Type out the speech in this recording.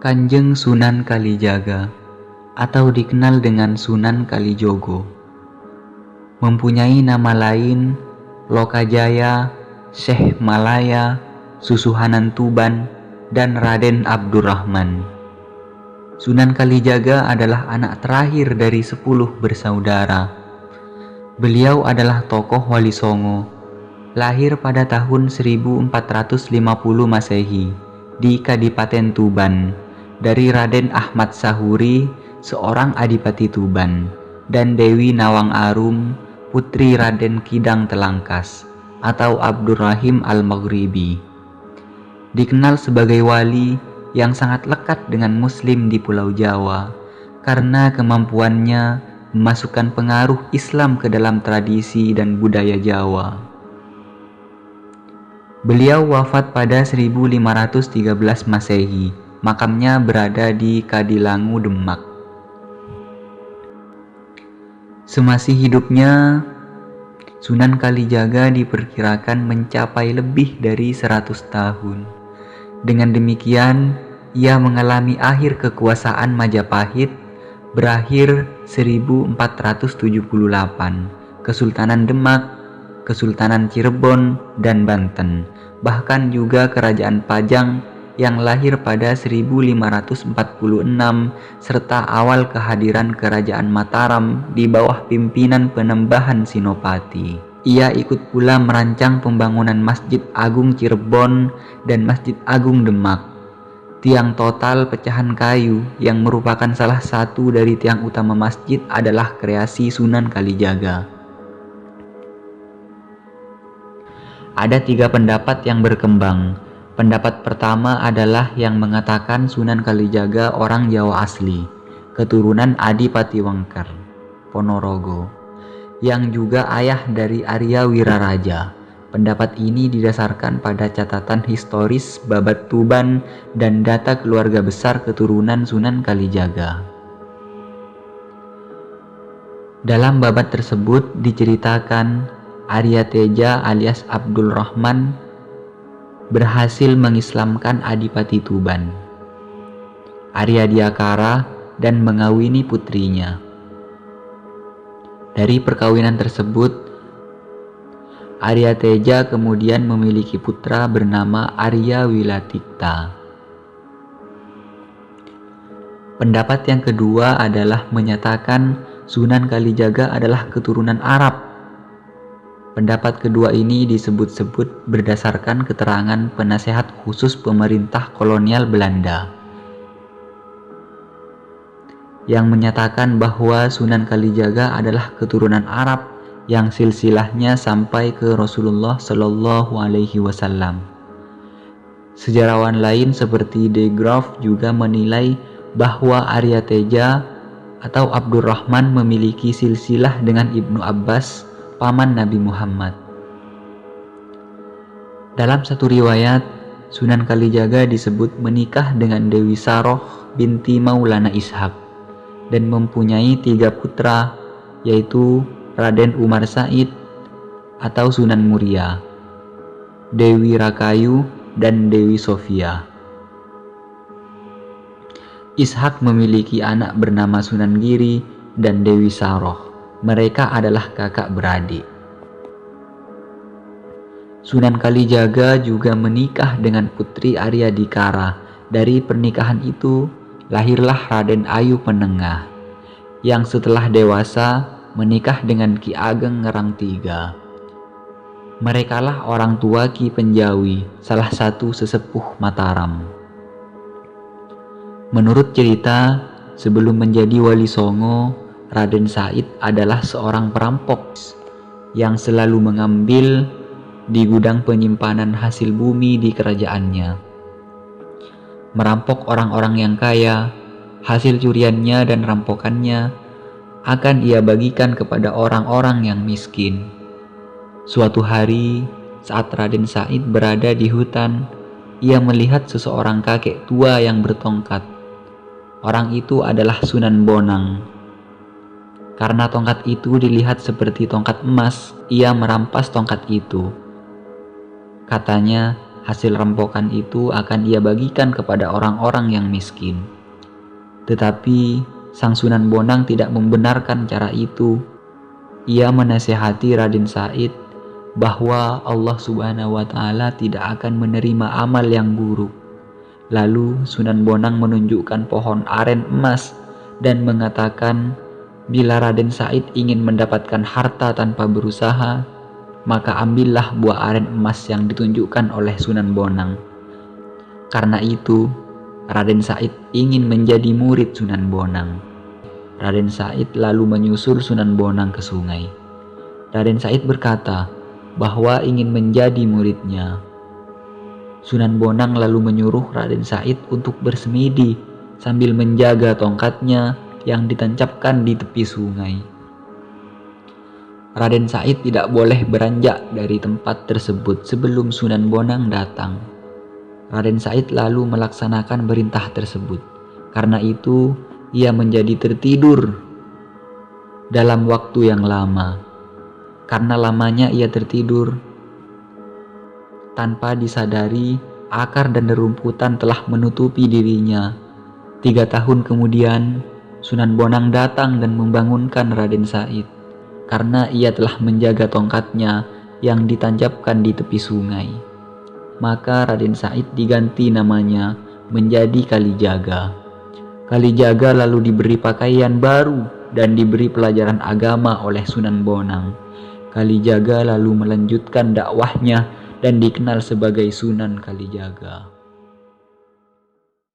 Kanjeng Sunan Kalijaga atau dikenal dengan Sunan Kalijogo mempunyai nama lain Lokajaya, Syekh Malaya, Susuhanan Tuban, dan Raden Abdurrahman. Sunan Kalijaga adalah anak terakhir dari 10 bersaudara. Beliau adalah tokoh Wali Songo, lahir pada tahun 1450 Masehi di Kadipaten Tuban dari Raden Ahmad Sahuri, seorang adipati Tuban, dan Dewi Nawang Arum, putri Raden Kidang Telangkas atau Abdurrahim Al-Maghribi. Dikenal sebagai wali yang sangat lekat dengan Muslim di Pulau Jawa karena kemampuannya memasukkan pengaruh Islam ke dalam tradisi dan budaya Jawa. Beliau wafat pada 1513 Masehi. Makamnya berada di Kadilangu, Demak. Semasih hidupnya, Sunan Kalijaga diperkirakan mencapai lebih dari 100 tahun. Dengan demikian, ia mengalami akhir kekuasaan Majapahit berakhir 1478, Kesultanan Demak, Kesultanan Cirebon, dan Banten, bahkan juga Kerajaan Pajang yang lahir pada 1546 serta awal kehadiran Kerajaan Mataram di bawah pimpinan Penembahan Sinopati. Ia ikut pula merancang pembangunan Masjid Agung Cirebon dan Masjid Agung Demak. Tiang total pecahan kayu yang merupakan salah satu dari tiang utama masjid adalah kreasi Sunan Kalijaga. Ada 3 pendapat yang berkembang. Pendapat pertama adalah yang mengatakan Sunan Kalijaga orang Jawa asli, keturunan Adipati Wengker, Ponorogo, yang juga ayah dari Arya Wiraraja. Pendapat ini didasarkan pada catatan historis Babat Tuban dan data keluarga besar keturunan Sunan Kalijaga. Dalam babat tersebut diceritakan Arya Teja alias Abdul Rahman berhasil mengislamkan Adipati Tuban, Arya Diakara, dan mengawini putrinya. Dari perkawinan tersebut, Arya Teja kemudian memiliki putra bernama Arya Wilatikta. Pendapat yang kedua adalah menyatakan Sunan Kalijaga adalah keturunan Arab. Pendapat kedua ini disebut-sebut berdasarkan keterangan penasehat khusus pemerintah kolonial Belanda yang menyatakan bahwa Sunan Kalijaga adalah keturunan Arab yang silsilahnya sampai ke Rasulullah Shallallahu Alaihi Wasallam. Sejarawan lain seperti De Graaf juga menilai bahwa Arya Teja atau Abdurrahman memiliki silsilah dengan Ibnu Abbas, paman Nabi Muhammad. Dalam satu riwayat, Sunan Kalijaga disebut menikah dengan Dewi Saroh binti Maulana Ishaq dan mempunyai 3 putra, yaitu Raden Umar Said atau Sunan Muria, Dewi Rakayu, dan Dewi Sofia. Ishak memiliki anak bernama Sunan Giri dan Dewi Saroh. Mereka adalah kakak beradik. Sunan Kalijaga juga menikah dengan putri Arya Dikara. Dari pernikahan itu lahirlah Raden Ayu Penengah, yang setelah dewasa menikah dengan Ki Ageng Ngerang III. Merekalah orang tua Ki Penjawi, salah satu sesepuh Mataram. Menurut cerita, sebelum menjadi Wali Songo, Raden Said adalah seorang perampok yang selalu mengambil di gudang penyimpanan hasil bumi di kerajaannya. Merampok orang-orang yang kaya, hasil curiannya dan rampokannya akan ia bagikan kepada orang-orang yang miskin. Suatu hari, saat Raden Said berada di hutan, ia melihat seseorang kakek tua yang bertongkat. Orang itu adalah Sunan Bonang. Karena tongkat itu dilihat seperti tongkat emas, ia merampas tongkat itu. Katanya, Hasil rampokan itu akan ia bagikan kepada orang-orang yang miskin. Tetapi Sang Sunan Bonang tidak membenarkan cara itu. Ia menasihati Raden Said bahwa Allah Subhanahu wa Ta'ala tidak akan menerima amal yang buruk. Lalu Sunan Bonang menunjukkan pohon aren emas dan mengatakan, bila Raden Said ingin mendapatkan harta tanpa berusaha, maka ambillah buah aren emas yang ditunjukkan oleh Sunan Bonang. Karena itu, Raden Said ingin menjadi murid Sunan Bonang. Raden Said lalu menyusul Sunan Bonang ke sungai. Raden Said berkata bahwa ingin menjadi muridnya. Sunan Bonang lalu menyuruh Raden Said untuk bersemedi sambil menjaga tongkatnya yang ditancapkan di tepi sungai. Raden Said tidak boleh beranjak dari tempat tersebut sebelum Sunan Bonang datang. Raden Said lalu melaksanakan perintah tersebut. Karena itu, ia menjadi tertidur dalam waktu yang lama. Karena lamanya ia tertidur, tanpa disadari, akar dan rerumputan telah menutupi dirinya. 3 tahun kemudian, Sunan Bonang datang dan membangunkan Raden Said karena ia telah menjaga tongkatnya yang ditancapkan di tepi sungai. Maka Raden Said diganti namanya menjadi Kalijaga. Kalijaga lalu diberi pakaian baru dan diberi pelajaran agama oleh Sunan Bonang. Kalijaga lalu melanjutkan dakwahnya dan dikenal sebagai Sunan Kalijaga.